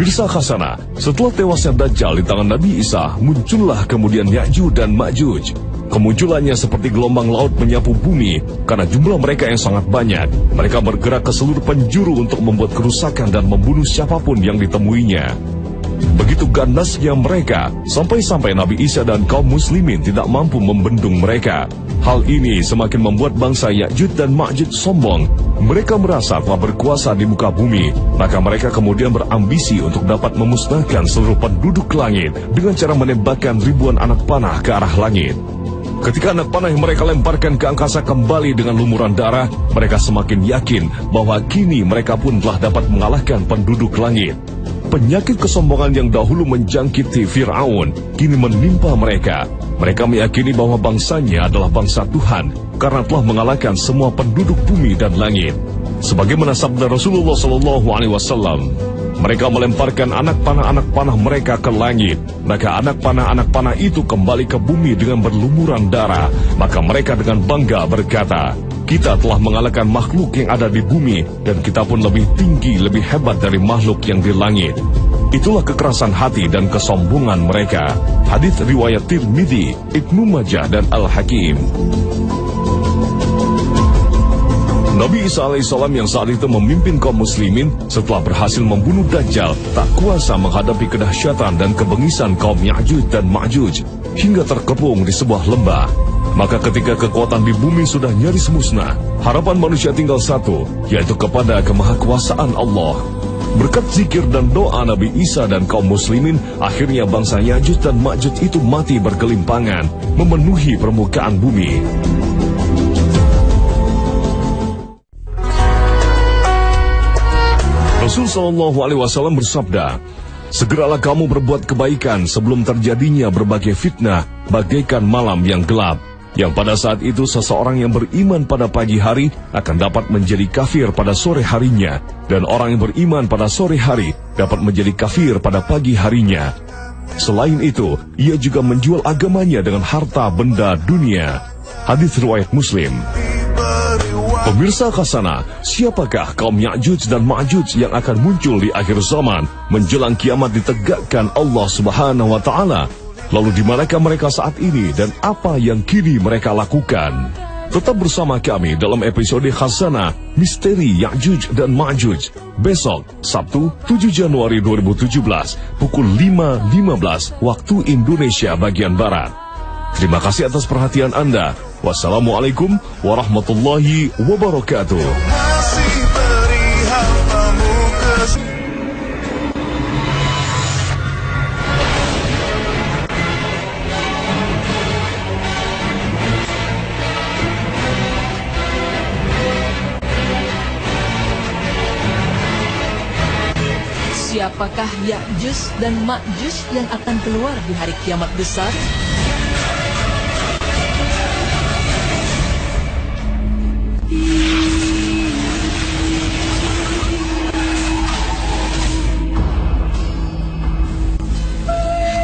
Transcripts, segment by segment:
Pemirsa Khasana, setelah tewasnya Dajjal di tangan Nabi Isa, muncullah kemudian Ya'juj dan Ma'juj. Kemunculannya seperti gelombang laut menyapu bumi, karena jumlah mereka yang sangat banyak. Mereka bergerak ke seluruh penjuru untuk membuat kerusakan dan membunuh siapapun yang ditemuinya. Begitu ganasnya mereka, sampai-sampai Nabi Isa dan kaum muslimin tidak mampu membendung mereka. Hal ini semakin membuat bangsa Ya'juj dan Ma'juj sombong. Mereka merasa telah berkuasa di muka bumi, maka mereka kemudian berambisi untuk dapat memusnahkan seluruh penduduk langit dengan cara menembakkan ribuan anak panah ke arah langit. Ketika anak panah yang mereka lemparkan ke angkasa kembali dengan lumuran darah, mereka semakin yakin bahwa kini mereka pun telah dapat mengalahkan penduduk langit. Penyakit kesombongan yang dahulu menjangkiti Fir'aun kini menimpa mereka. Mereka meyakini bahwa bangsanya adalah bangsa Tuhan karena telah mengalahkan semua penduduk bumi dan langit. Sebagaimana sabda Rasulullah SAW, mereka melemparkan anak panah mereka ke langit. Maka anak panah itu kembali ke bumi dengan berlumuran darah. Maka mereka dengan bangga berkata, kita telah mengalahkan makhluk yang ada di bumi, dan kita pun lebih tinggi, lebih hebat dari makhluk yang di langit. Itulah kekerasan hati dan kesombongan mereka. Hadits riwayat Tirmidzi, Ibnu Majah dan Al-Hakim. Nabi Isa alaihissalam yang saat itu memimpin kaum muslimin setelah berhasil membunuh Dajjal, tak kuasa menghadapi kedahsyatan dan kebengisan kaum Ya'juj dan Ma'juj hingga terkepung di sebuah lembah. Maka ketika kekuatan di bumi sudah nyaris musnah, harapan manusia tinggal satu, yaitu kepada kemahakuasaan Allah. Berkat zikir dan doa Nabi Isa dan kaum muslimin, akhirnya bangsa Ya'juj dan Ma'juj itu mati bergelimpangan, memenuhi permukaan bumi. Rasul SAW bersabda, segeralah kamu berbuat kebaikan sebelum terjadinya berbagai fitnah bagaikan malam yang gelap, yang pada saat itu seseorang yang beriman pada pagi hari akan dapat menjadi kafir pada sore harinya, dan orang yang beriman pada sore hari dapat menjadi kafir pada pagi harinya. Selain itu, ia juga menjual agamanya dengan harta benda dunia. Hadits riwayat Muslim. Pemirsa Khasana, siapakah kaum Ya'juj dan Ma'juj yang akan muncul di akhir zaman menjelang kiamat ditegakkan Allah Subhanahu wa Ta'ala? Lalu di manakah mereka saat ini dan apa yang kini mereka lakukan? Tetap bersama kami dalam episode Khasana Misteri Ya'juj dan Ma'juj besok Sabtu 7 Januari 2017 pukul 5.15 waktu Indonesia bagian Barat. Terima kasih atas perhatian Anda. Wassalamualaikum warahmatullahi wabarakatuh. Siapakah Ya'juj dan Ma'juj yang akan keluar di hari kiamat besar?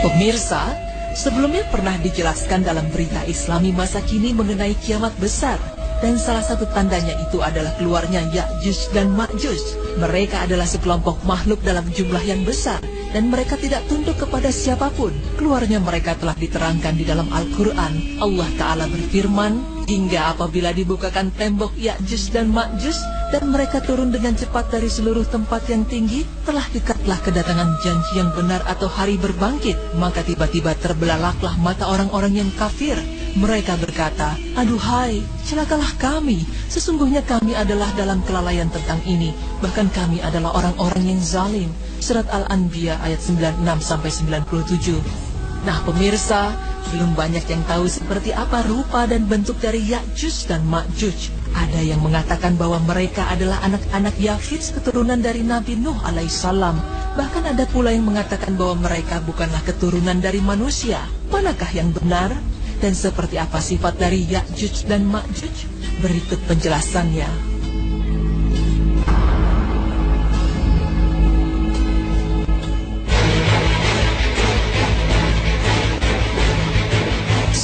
Pemirsa, sebelumnya pernah dijelaskan dalam berita Islami masa kini mengenai kiamat besar. Dan salah satu tandanya itu adalah keluarnya Ya'juj dan Ma'juj. Mereka adalah sekelompok makhluk dalam jumlah yang besar, dan mereka tidak tunduk kepada siapapun. Keluarnya mereka telah diterangkan di dalam Al-Quran. Allah Ta'ala berfirman, hingga apabila dibukakan tembok Ya'juj dan Ma'juj, dan mereka turun dengan cepat dari seluruh tempat yang tinggi, telah dekatlah kedatangan janji yang benar atau hari berbangkit. Maka tiba-tiba terbelalaklah mata orang-orang yang kafir. Mereka berkata, aduhai, celakalah kami. Sesungguhnya kami adalah dalam kelalaian tentang ini. Bahkan kami adalah orang-orang yang zalim. Surat Al-Anbiya ayat 96-97. Nah pemirsa, belum banyak yang tahu seperti apa rupa dan bentuk dari Ya'juj dan Ma'juj. Ada yang mengatakan bahwa mereka adalah anak-anak Yafits keturunan dari Nabi Nuh alaihissalam. Bahkan ada pula yang mengatakan bahwa mereka bukanlah keturunan dari manusia. Manakah yang benar? Dan seperti apa sifat dari Ya'juj dan Ma'juj? Berikut penjelasannya.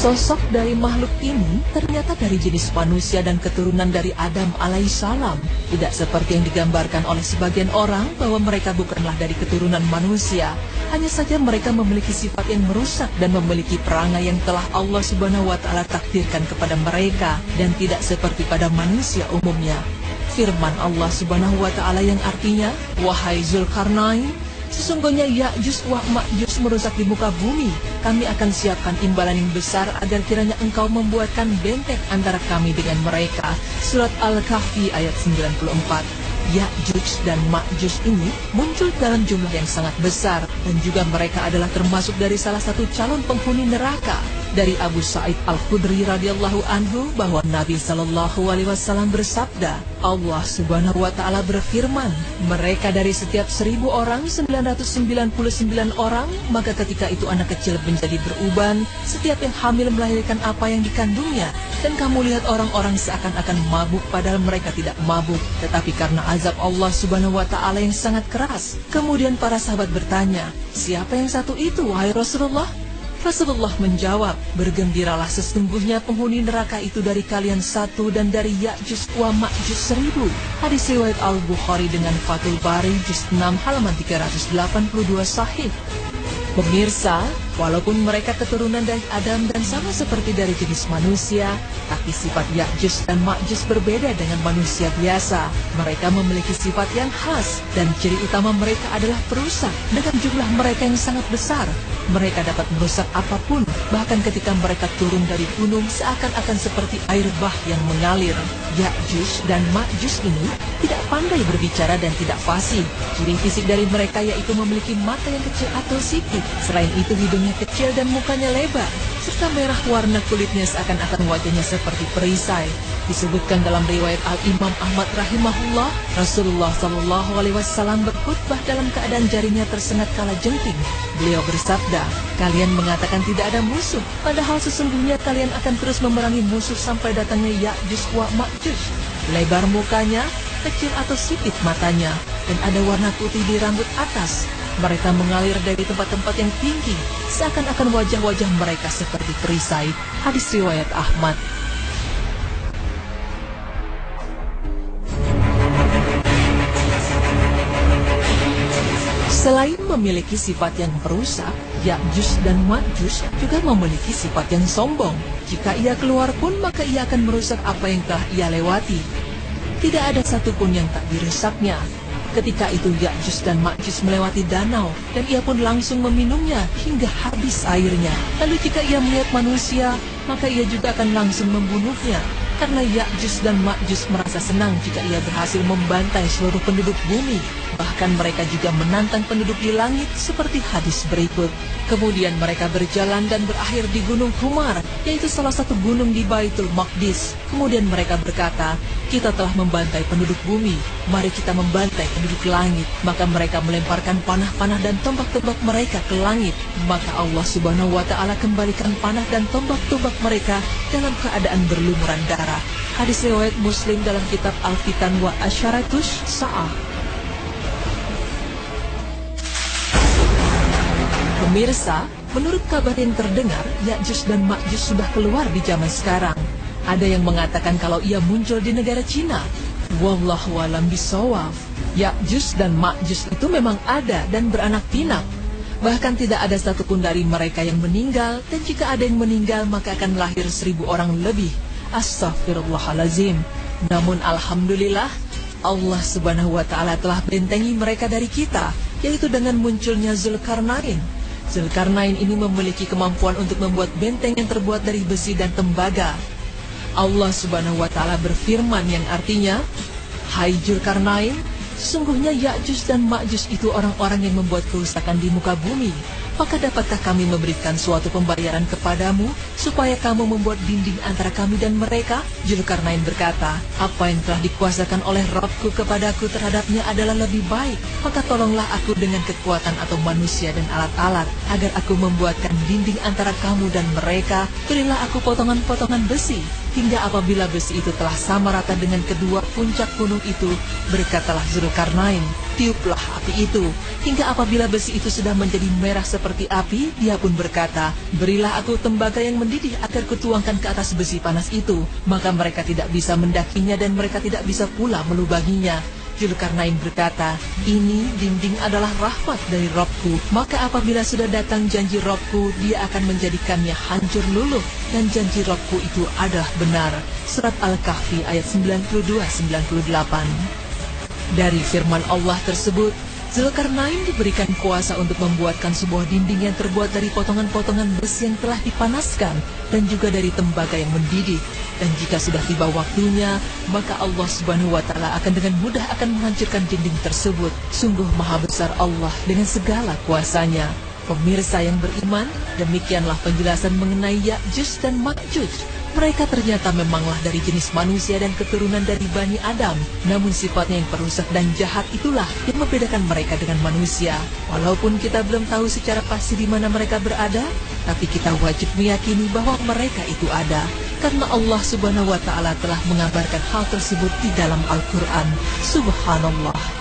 Sosok dari makhluk ini ternyata dari jenis manusia dan keturunan dari Adam alaihissalam. Tidak seperti yang digambarkan oleh sebagian orang bahwa mereka bukanlah dari keturunan manusia. Hanya saja mereka memiliki sifat yang merusak dan memiliki perangai yang telah Allah Subhanahu wa Ta'ala takdirkan kepada mereka dan tidak seperti pada manusia umumnya. Firman Allah Subhanahu wa Ta'ala yang artinya, "Wahai Zulkarnain, sesungguhnya Ya'juj wa Ma'juj merusak di muka bumi. Kami akan siapkan imbalan yang besar agar kiranya engkau membuatkan benteng antara kami dengan mereka." Surat Al-Kahfi ayat 94. Ya'juj dan Ma'juj ini muncul dalam jumlah yang sangat besar dan juga mereka adalah termasuk dari salah satu calon penghuni neraka. Dari Abu Sa'id Al-Khudri radhiyallahu anhu bahwa Nabi sallallahu alaihi wasallam bersabda, Allah Subhanahu wa Ta'ala berfirman, mereka dari setiap 1000 orang 999 orang, maka ketika itu anak kecil menjadi beruban, setiap yang hamil melahirkan apa yang dikandungnya, dan kamu lihat orang-orang seakan-akan mabuk padahal mereka tidak mabuk, tetapi karena azab Allah Subhanahu wa Ta'ala yang sangat keras. Kemudian para sahabat bertanya, siapa yang satu itu wahai Rasulullah? Rasulullah menjawab, bergembiralah sesungguhnya penghuni neraka itu dari kalian satu dan dari Ya'juj wa Ma'juj 1000. Hadis riwayat Al-Bukhari dengan Fathul Bari juz 6 halaman 382 sahih. Pemirsa, walaupun mereka keturunan dari Adam dan sama seperti dari jenis manusia, tapi sifat Ya'juj dan Ma'juj berbeda dengan manusia biasa. Mereka memiliki sifat yang khas dan ciri utama mereka adalah perusak dengan jumlah mereka yang sangat besar. Mereka dapat merusak apapun, bahkan ketika mereka turun dari gunung seakan-akan seperti air bah yang mengalir. Ya'juj dan Ma'juj ini tidak pandai berbicara dan tidak fasih. Ciri fisik dari mereka yaitu memiliki mata yang kecil atau sipit. Selain itu hidungnya kecil dan mukanya lebar, serta merah warna kulitnya seakan-akan wajahnya seperti perisai. Disebutkan dalam riwayat Al-Imam Ahmad rahimahullah, Rasulullah sallallahu alaihi wasallam berkhutbah dalam keadaan jarinya tersengat kala jengking. Beliau bersabda, kalian mengatakan tidak ada musuh, padahal sesungguhnya kalian akan terus memerangi musuh sampai datangnya Ya'juj wa Ma'juj. Lebar mukanya, kecil atau sipit matanya, dan ada warna putih di rambut atas. Mereka mengalir dari tempat-tempat yang tinggi, seakan-akan wajah-wajah mereka seperti perisai. Hadis riwayat Ahmad. Selain memiliki sifat yang perusak, Ya'juj dan Ma'juj juga memiliki sifat yang sombong. Jika ia keluar pun, maka ia akan merusak apa yang telah ia lewati. Tidak ada satupun yang tak dirusaknya. Ketika itu Ya'juj dan Ma'juj melewati danau, dan ia pun langsung meminumnya hingga habis airnya. Lalu jika ia melihat manusia, maka ia juga akan langsung membunuhnya. Karena Ya'juj dan Ma'juj merasa senang jika ia berhasil membantai seluruh penduduk bumi. Bahkan mereka juga menantang penduduk di langit seperti hadis berikut. Kemudian mereka berjalan dan berakhir di Gunung Humar, yaitu salah satu gunung di Baitul Maqdis. Kemudian mereka berkata, kita telah membantai penduduk bumi, mari kita membantai penduduk langit. Maka mereka melemparkan panah-panah dan tombak-tombak mereka ke langit. Maka Allah Subhanahu wa Ta'ala kembalikan panah dan tombak-tombak mereka dalam keadaan berlumuran darah. Hadis riwayat Muslim dalam kitab Al-Fitan wa Asyaratus Sa'ah. Pemirsa, menurut kabar yang terdengar, Ya'juj dan Ma'juj sudah keluar di zaman sekarang. Ada yang mengatakan kalau ia muncul di negara Cina. Wallahu a'lam bishawab. Ya'juj dan Ma'juj itu memang ada dan beranak pinak. Bahkan tidak ada satupun dari mereka yang meninggal, dan jika ada yang meninggal maka akan lahir 1000 orang lebih. Astaghfirullahalazim. Namun alhamdulillah, Allah Subhanahu wa Ta'ala telah bentengi mereka dari kita, yaitu dengan munculnya Zulkarnain. Zulkarnain ini memiliki kemampuan untuk membuat benteng yang terbuat dari besi dan tembaga. Allah Subhanahu wa Ta'ala berfirman yang artinya, hai Zulkarnain, sesungguhnya Ya'juj dan Ma'juj itu orang-orang yang membuat kerusakan di muka bumi. Maka dapatkah kami memberikan suatu pembayaran kepadamu supaya kamu membuat dinding antara kami dan mereka? Zulkarnain berkata, apa yang telah dikuasakan oleh Rabbku kepadaku terhadapnya adalah lebih baik. Maka tolonglah aku dengan kekuatan atau manusia dan alat-alat agar aku membuatkan dinding antara kamu dan mereka. Berilah aku potongan-potongan besi. hingga apabila besi itu telah sama rata dengan kedua puncak gunung itu, berkatalah Zulkarnain, tiuplah api itu. Hingga apabila besi itu sudah menjadi merah seperti api, dia pun berkata, berilah aku tembaga yang mendidih agar kutuangkan ke atas besi panas itu. Maka mereka tidak bisa mendakinya dan mereka tidak bisa pula melubanginya. Zulkarnain berkata, ini dinding adalah rahmat dari Robku, maka apabila sudah datang janji Robku, dia akan menjadikannya hancur luluh, dan janji Robku itu adalah benar. Surat Al-Kahfi ayat 92-98. Dari firman Allah tersebut, Zulkarnain diberikan kuasa untuk membuatkan sebuah dinding yang terbuat dari potongan-potongan besi yang telah dipanaskan dan juga dari tembaga yang mendidih. Dan jika sudah tiba waktunya, maka Allah Subhanahu wa Ta'ala akan dengan mudah akan menghancurkan dinding tersebut. Sungguh maha besar Allah dengan segala kuasanya. Pemirsa yang beriman, demikianlah penjelasan mengenai Ya'juj dan Ma'juj. Mereka ternyata memanglah dari jenis manusia dan keturunan dari Bani Adam. Namun sifatnya yang perusak dan jahat itulah yang membedakan mereka dengan manusia. Walaupun kita belum tahu secara pasti di mana mereka berada, tapi kita wajib meyakini bahwa mereka itu ada. Karena Allah Subhanahu wa Ta'ala telah mengabarkan hal tersebut di dalam Al-Quran. Subhanallah.